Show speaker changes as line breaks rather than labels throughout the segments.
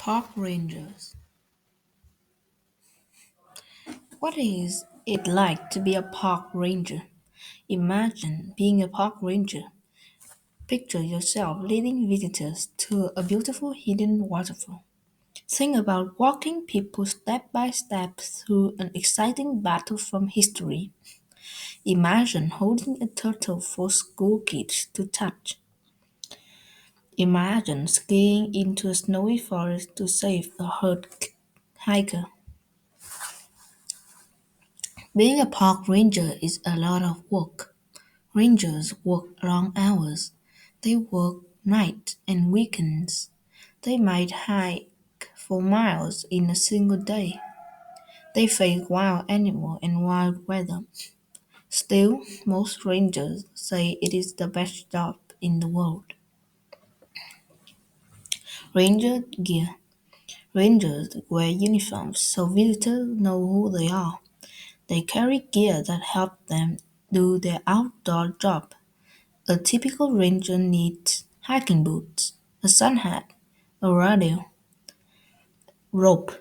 Park rangers. What is it like to be a park ranger? Imagine being a park ranger. Picture yourself leading visitors to a beautiful hidden waterfall. Think about walking people step by step through an exciting battle from history. Imagine holding a turtle for school kids to touch. Imagine skiing into a snowy forest to save a hurt hiker. Being a park ranger is a lot of work. Rangers work long hours. They work nights and weekends. They might hike for miles in a single day. They face wild animals and wild weather. Still, most rangers say it is the best job in the world. Ranger gear. Rangers wear uniforms so visitors know who they are. They carry gear that help them do their outdoor job. A typical ranger needs hiking boots, a sun hat, a radio, rope,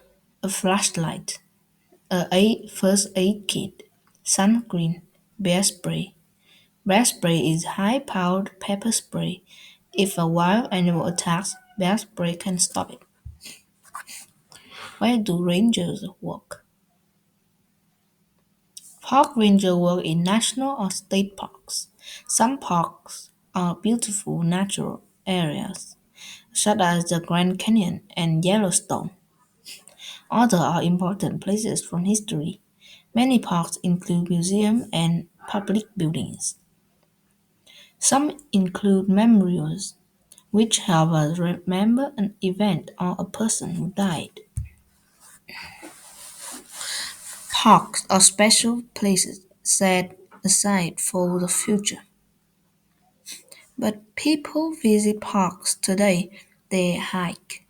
a flashlight, first aid kit, sunscreen, bear spray. Bear spray is high-powered pepper spray. If a wild animal attacks, bear spray can stop it. Where do rangers work? Park rangers work in national or state parks. Some parks are beautiful natural areas, such as the Grand Canyon and Yellowstone. Others are important places from history. Many parks include museums and public buildings. Some include memorials, which help us remember an event or a person who died. Parks are special places set aside for the future. But people visit parks today. They hike.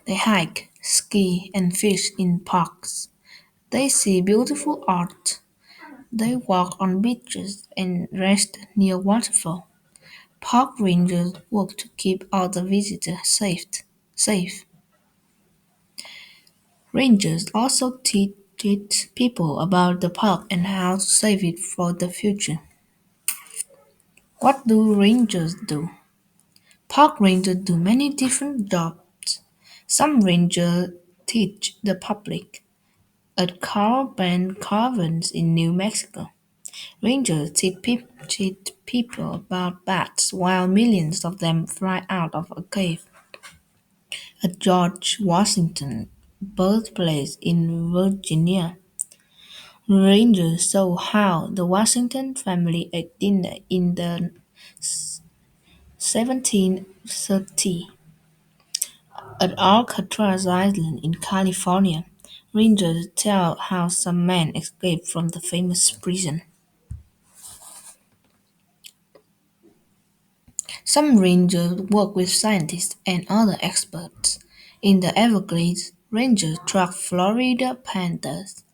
They hike, ski, and fish in parks. They see beautiful art. They walk on beaches and rest near waterfall. Park rangers work to keep other visitors safe. Rangers also teach people about the park and how to save it for the future. What do rangers do? Park rangers do many different jobs. Some rangers teach the public at Carl Band Caverns in New Mexico. Rangers teach people about bats while millions of them fly out of a cave. At George Washington birthplace in Virginia, rangers show how the Washington family ate dinner in the 1730s. At Alcatraz Island in California, rangers tell how some men escaped from the famous prison. Some rangers work with scientists and other experts. In the Everglades, rangers track Florida pandas.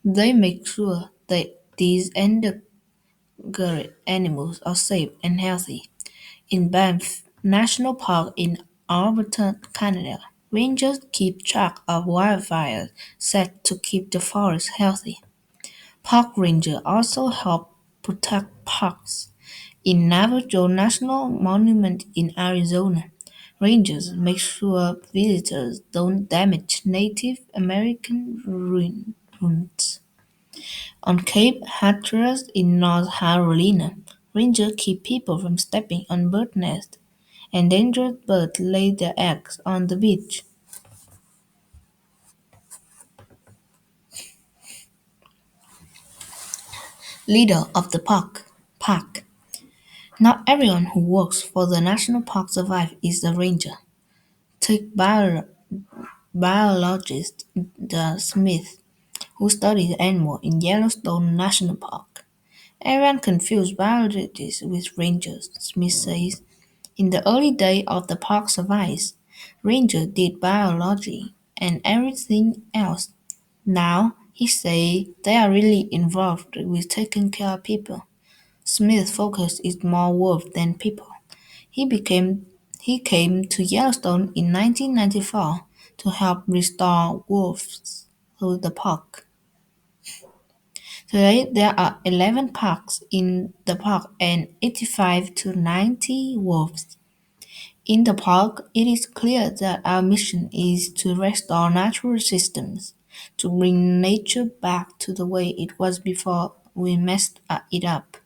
They make sure that these endangered animals are safe and healthy. In Banff National Park in Alberta, Canada, rangers keep track of wildfires set to keep the forest healthy. Park rangers also help protect parks. In Navajo National Monument in Arizona, rangers make sure visitors don't damage Native American ruins. On Cape Hatteras in North Carolina, rangers keep people from stepping on bird nests. Endangered birds lay their eggs on the beach. Leader of the Park. Not everyone who works for the national park survives is a ranger. Take biologist the Smith, who studied animals in Yellowstone National Park. Everyone confused biologists with rangers, Smith says. In the early days of the park service, rangers did biology and everything else. Now, he says they are really involved with taking care of people. Smith's focus is more wolves than people. He became He came to Yellowstone in 1994 to help restore wolves to the park. Today, there are 11 parks in the park and 85 to 90 wolves. In the park, it is clear that our mission is to restore natural systems, to bring nature back to the way it was before we messed it up.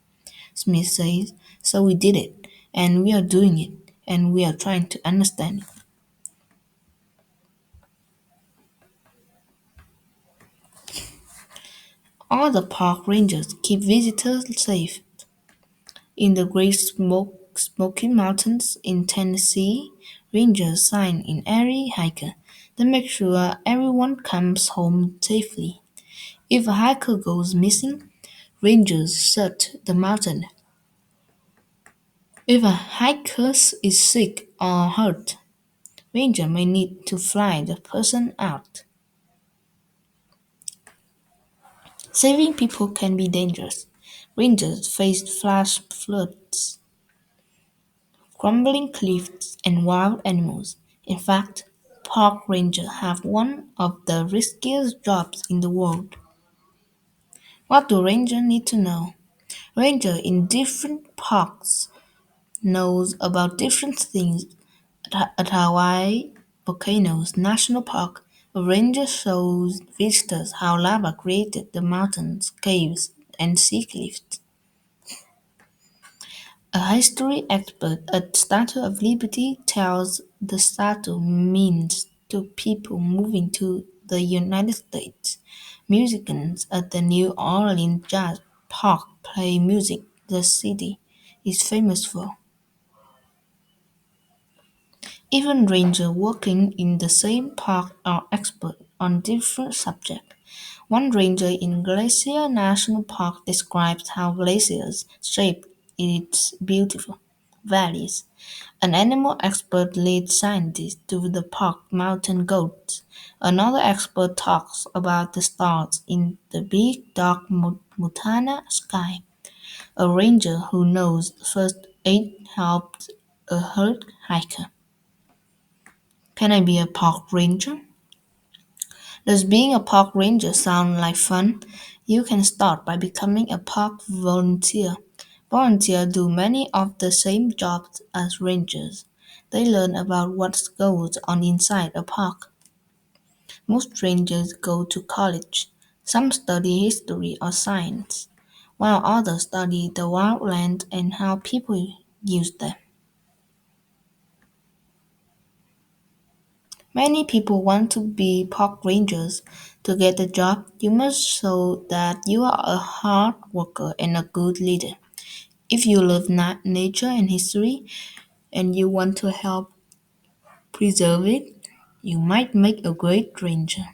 Smith says, so we did it, and we are doing it, and we are trying to understand it. All the park rangers keep visitors safe. In the Great Smoky Mountains in Tennessee, rangers sign in every hiker. They make sure everyone comes home safely. If a hiker goes missing, rangers search the mountain. If a hiker is sick or hurt, ranger may need to fly the person out. Saving people can be dangerous. Rangers face flash floods, crumbling cliffs, and wild animals. In fact, park rangers have one of the riskiest jobs in the world. What do rangers need to know? Rangers in different parks knows about different things. At Hawaii Volcanoes National Park, a ranger shows visitors how lava created the mountains, caves, and sea cliffs. A history expert at Statue of Liberty tells the statue means to people moving to the United States. Musicians at the New Orleans Jazz Park play music the city is famous for. Even rangers working in the same park are experts on different subjects. One ranger in Glacier National Park describes how glaciers shape its beautiful valleys. An animal expert leads scientists to the park mountain goats. Another expert talks about the stars in the big dark Montana sky. A ranger who knows first aid helps a hurt hiker. Can I be a park ranger? Does being a park ranger sound like fun? You can start by becoming a park volunteer. Volunteers do many of the same jobs as rangers. They learn about what goes on inside a park. Most rangers go to college. Some study history or science, while others study the wildlands and how people use them. Many people want to be park rangers. To get the job, you must show that you are a hard worker and a good leader. If you love nature and history and you want to help preserve it, you might make a great ranger.